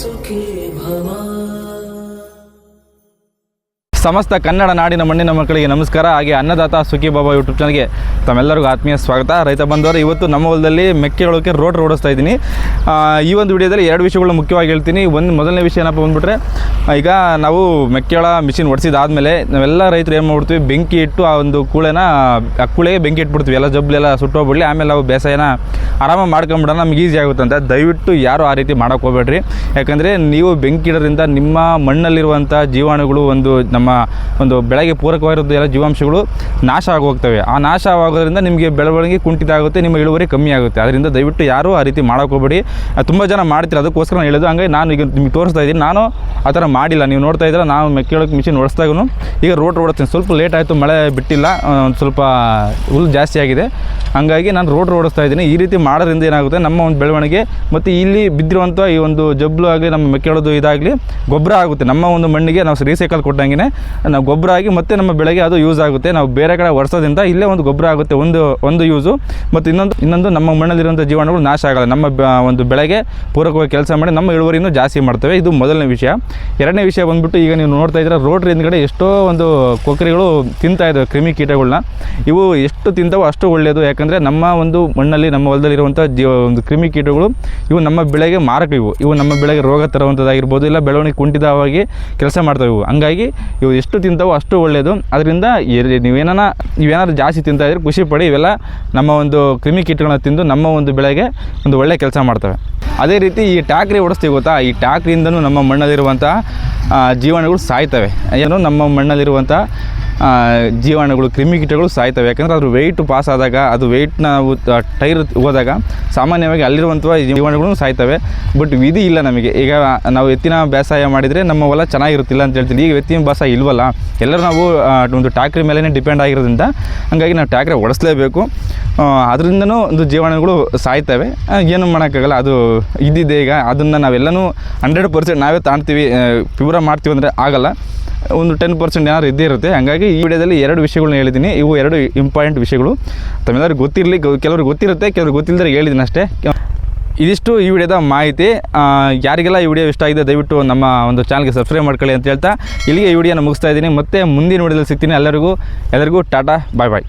ಸುಖಿ ಭವ. ಸಮಸ್ತ ಕನ್ನಡ ನಾಡಿನ ಮಣ್ಣಿನ ಮಕ್ಕಳಿಗೆ ನಮಸ್ಕಾರ. ಹಾಗೆ ಅನ್ನದಾತ ಸುಖಿ ಬಾಬಾ ಯೂಟ್ಯೂಬ್ ಚಾನಲ್ಗೆ ತಮ್ಮೆಲ್ಲರಿಗೂ ಆತ್ಮೀಯ ಸ್ವಾಗತ. ರೈತ ಬಂದವರು, ಇವತ್ತು ನಮ್ಮ ಹೊಲದಲ್ಲಿ ಮೆಕ್ಕೆಜೋಳಕ್ಕೆ ರೋಟರ್ ಓಡಿಸ್ತಾ ಇದ್ದೀನಿ. ಈ ಒಂದು ವಿಡಿಯೋದಲ್ಲಿ ಎರಡು ವಿಷಯಗಳು ಮುಖ್ಯವಾಗಿ ಹೇಳ್ತೀನಿ. ಮೊದಲನೇ ವಿಷಯ ಏನಪ್ಪ ಬಂದುಬಿಟ್ರೆ, ಈಗ ನಾವು ಮೆಕ್ಕೆಜೋಳ ಮಿಷಿನ್ ಹೊಡಿಸಿದಾದ್ಮೇಲೆ ನಾವೆಲ್ಲ ರೈತರು ಏನು ಮಾಡ್ಬಿಡ್ತೀವಿ, ಬೆಂಕಿ ಇಟ್ಟು ಆ ಒಂದು ಕೂಳೆಗೆ ಬೆಂಕಿ ಇಟ್ಬಿಡ್ತೀವಿ, ಎಲ್ಲ ಜಬ್ಲೆಲ್ಲ ಸುಟ್ಟೋಗ್ಬಿಡಲಿ, ಆಮೇಲೆ ನಾವು ಬೇಸಾಯನ ಆರಾಮಾಗಿ ಮಾಡ್ಕೊಂಬಿಡೋಣ, ನಮ್ಗೆ ಈಸಿ ಆಗುತ್ತೆ ಅಂತ. ದಯವಿಟ್ಟು ಯಾರು ಆ ರೀತಿ ಮಾಡೋಕ್ಕೆ ಹೋಗ್ಬೇಡ್ರಿ. ಯಾಕಂದರೆ ನೀವು ಬೆಂಕಿ ಇಡೋದ್ರಿಂದ ನಿಮ್ಮ ಮಣ್ಣಲ್ಲಿರುವಂಥ ಜೀವಾಣುಗಳು, ನಮ್ಮ ಒಂದು ಬೆಳೆಗೆ ಪೂರಕವಾಗಿರೋದು ಎಲ್ಲ ಜೀವಾಂಶಗಳು ನಾಶ ಆಗೋಗ್ತವೆ. ಆ ನಾಶ ಆಗೋದ್ರಿಂದ ನಿಮಗೆ ಬೆಳವಣಿಗೆ ಕುಂಠಿತ ಆಗುತ್ತೆ, ನಿಮ್ಮ ಇಳುವರಿ ಕಮ್ಮಿ ಆಗುತ್ತೆ. ಅದರಿಂದ ದಯವಿಟ್ಟು ಯಾರೂ ಆ ರೀತಿ ಮಾಡೋಕ್ಕೆ ಹೋಗ್ಬೇಡಿ. ತುಂಬ ಜನ ಮಾಡ್ತೀರ, ಅದಕ್ಕೋಸ್ಕರ ನಾನು ಹೇಳೋದು. ಹಂಗಾಗಿ ನಾನು ಈಗ ನಿಮಗೆ ತೋರಿಸ್ತಾ ಇದ್ದೀನಿ, ನಾನು ಆ ಥರ ಮಾಡಿಲ್ಲ. ನೀವು ನೋಡ್ತಾ ಇದ್ದೀರ, ನಾವು ಮೆಕ್ಕೆಜೋಳಕ್ಕೆ ಮಿಷಿನ್ ಓಡಿಸ್ದಾಗೂ ಈಗ ರೋಟರ್ ಓಡಿಸ್ತೀನಿ. ಸ್ವಲ್ಪ ಲೇಟ್ ಆಯಿತು, ಮಳೆ ಬಿಟ್ಟಿಲ್ಲ, ಒಂದು ಸ್ವಲ್ಪ ಹುಲ್ಲು ಜಾಸ್ತಿ ಆಗಿದೆ, ಹಂಗಾಗಿ ನಾನು ರೋಟರ್ ಓಡಿಸ್ತಾ ಇದ್ದೀನಿ. ಈ ರೀತಿ ಮಾಡೋದ್ರಿಂದ ಏನಾಗುತ್ತೆ, ನಮ್ಮ ಒಂದು ಬೆಳವಣಿಗೆ ಮತ್ತು ಇಲ್ಲಿ ಬಿದ್ದಿರುವಂಥ ಈ ಒಂದು ಜಬ್ಲು ಆಗಲಿ, ನಮ್ಮ ಮೆಕ್ಕೆಜೋಳದ್ದು ಇದಾಗಲಿ ಗೊಬ್ಬರ ಆಗುತ್ತೆ. ನಮ್ಮ ಒಂದು ಮಣ್ಣಿಗೆ ನಾವು ರೀಸೈಕಲ್ ಕೊಟ್ಟಂಗೆ ನಾವು ಗೊಬ್ಬರ ಆಗಿ ಮತ್ತೆ ನಮ್ಮ ಬೆಳೆಗೆ ಅದು ಯೂಸ್ ಆಗುತ್ತೆ. ನಾವು ಬೇರೆ ಕಡೆ ವರ್ಷದಿಂದ ಇಲ್ಲೇ ಒಂದು ಗೊಬ್ಬರ ಆಗುತ್ತೆ, ಒಂದು ಯೂಸು. ಮತ್ತು ಇನ್ನೊಂದು ನಮ್ಮ ಮಣ್ಣಲ್ಲಿರುವಂಥ ಜೀವಾಣುಗಳು ನಾಶ ಆಗಲ್ಲ, ನಮ್ಮ ಒಂದು ಬೆಳೆಗೆ ಪೂರಕವಾಗಿ ಕೆಲಸ ಮಾಡಿ ನಮ್ಮ ಇಳುವರಿನೂ ಜಾಸ್ತಿ ಮಾಡ್ತವೆ. ಇದು ಮೊದಲನೇ ವಿಷಯ. ಎರಡನೇ ವಿಷಯ ಬಂದುಬಿಟ್ಟು, ಈಗ ನೀವು ನೋಡ್ತಾ ಇದ್ದೀರ, ರೋಟ್ರ್ ಹಿಂದ್ಗಡೆ ಎಷ್ಟೋ ಒಂದು ಕೊಕ್ಕರಿಗಳು ತಿಂತಾ ಇದ್ದಾವೆ ಕ್ರಿಮಿ ಕೀಟಗಳನ್ನ. ಇವು ಎಷ್ಟು ತಿಂತಾವೋ ಅಷ್ಟು ಒಳ್ಳೆಯದು. ಯಾಕಂದರೆ ನಮ್ಮ ಒಂದು ಮಣ್ಣಲ್ಲಿ, ನಮ್ಮ ಹೊಲದಲ್ಲಿರುವಂಥ ಒಂದು ಕ್ರಿಮಿ ಕೀಟಗಳು ಇವು ನಮ್ಮ ಬೆಳೆಗೆ ಮಾರಕ. ಇವು ನಮ್ಮ ಬೆಳೆಗೆ ರೋಗ ತರುವಂಥದ್ದಾಗಿರ್ಬೋದು, ಇಲ್ಲ ಬೆಳವಣಿಗೆ ಕುಂಠಿತವಾಗಿ ಕೆಲಸ ಮಾಡ್ತವೆ ಇವು. ಹಂಗಾಗಿ ಇವು ಎಷ್ಟು ತಿಂತಾವೋ ಅಷ್ಟು ಒಳ್ಳೆಯದು. ಅದರಿಂದ ನೀವೇನಾದ್ರು ಜಾಸ್ತಿ ತಿಂತಾ ಇದ್ರೆ ಖುಷಿ ಪಡಿ. ಇವೆಲ್ಲ ನಮ್ಮ ಒಂದು ಕ್ರಿಮಿ ಕೀಟಗಳನ್ನ ತಿಂದು ನಮ್ಮ ಒಂದು ಬೆಳೆಗೆ ಒಂದು ಒಳ್ಳೆಯ ಕೆಲಸ ಮಾಡ್ತವೆ. ಅದೇ ರೀತಿ ಈ ಟ್ಯಾಕ್ರಿ ಓಡಿಸ್ತೀವಿ ಗೊತ್ತಾ, ಈ ಟ್ಯಾಕ್ರಿಯಿಂದನೂ ನಮ್ಮ ಮಣ್ಣಲ್ಲಿರುವಂಥ ಜೀವಾಣುಗಳು ಸಾಯ್ತವೆ. ಏನು, ನಮ್ಮ ಮಣ್ಣಲ್ಲಿರುವಂಥ ಜೀವಾಣುಗಳು, ಕ್ರಿಮಿಕೀಟಗಳು ಸಾಯ್ತವೆ. ಯಾಕಂದರೆ ಅದ್ರ ವೆಯ್ಟ್ ಪಾಸ್ ಆದಾಗ, ಅದು ವೆಯ್ಟ್ನ ಟೈರ್ ಹೋದಾಗ ಸಾಮಾನ್ಯವಾಗಿ ಅಲ್ಲಿರುವಂಥ ಜೀವಾಣುಗಳು ಸಾಯ್ತವೆ. ಬಟ್ ವಿಧಿ ಇಲ್ಲ ನಮಗೆ. ಈಗ ನಾವು ಎತ್ತಿನ ಬೇಸಾಯ ಮಾಡಿದರೆ ನಮ್ಮ ಹೊಲ ಚೆನ್ನಾಗಿರುತ್ತಿಲ್ಲ ಅಂತ ಹೇಳ್ತೀವಿ. ಈಗ ಎತ್ತಿನ ಬೇಸಾಯ ಇಲ್ವಲ್ಲ, ಎಲ್ಲರೂ ನಾವು ಒಂದು ಟ್ಯಾಕ್ರಿ ಮೇಲೇ ಡಿಪೆಂಡ್ ಆಗಿರೋದ್ರಿಂದ ಹಂಗಾಗಿ ನಾವು ಟ್ಯಾಕ್ರಿ ಓಡಿಸ್ಲೇಬೇಕು. ಅದರಿಂದನೂ ಒಂದು ಜೀವಾಣುಗಳು ಸಾಯ್ತವೆ. ಏನು ಮಾಡೋಕ್ಕಾಗಲ್ಲ, ಅದು ಇದ್ದಿದೆ. ಈಗ ಅದನ್ನು ನಾವೆಲ್ಲನೂ 100% ನಾವೇ ತಾಣ್ತೀವಿ, ಪ್ಯೂರ ಮಾಡ್ತೀವಿ ಅಂದರೆ ಆಗಲ್ಲ. ಒಂದು 10% ಏನಾದ್ರು ಇದ್ದೇ ಇರುತ್ತೆ. ಹಾಗಾಗಿ ಈ ವಿಡಿಯೋದಲ್ಲಿ ಎರಡು ವಿಷಯಗಳನ್ನ ಹೇಳಿದ್ದೀನಿ. ಇವು ಎರಡು ಇಂಪಾರ್ಟೆಂಟ್ ವಿಷಯಗಳು. ತಮ್ಮೆಲ್ಲರಿಗೂ ಗೊತ್ತಿರಲಿ, ಕೆಲವ್ರಿಗೆ ಗೊತ್ತಿರುತ್ತೆ, ಕೆಲವ್ರಿಗೆ ಗೊತ್ತಿಲ್ಲದ್ರೆ ಹೇಳಿದ್ದೀನಿ ಅಷ್ಟೇ. ಇದಿಷ್ಟು ಈ ವಿಡಿಯೋದ ಮಾಹಿತಿ. ಯಾರಿಗೆಲ್ಲ ಈ ವಿಡಿಯೋ ಇಷ್ಟ ಆಗಿದೆ ದಯವಿಟ್ಟು ನಮ್ಮ ಒಂದು ಚಾನಲ್ಗೆ ಸಬ್ಸ್ಕ್ರೈಬ್ ಮಾಡ್ಕೊಳ್ಳಿ ಅಂತ ಹೇಳ್ತಾ ಇಲ್ಲಿಗೆ ಈ ವಿಡಿಯೋನ ಮುಗಿಸ್ತಾ ಇದ್ದೀನಿ. ಮತ್ತೆ ಮುಂದಿನ ವಿಡಿಯೋದಲ್ಲಿ ಸಿಗ್ತೀನಿ. ಎಲ್ಲರಿಗೂ ಟಾಟಾ, ಬಾಯ್ ಬಾಯ್.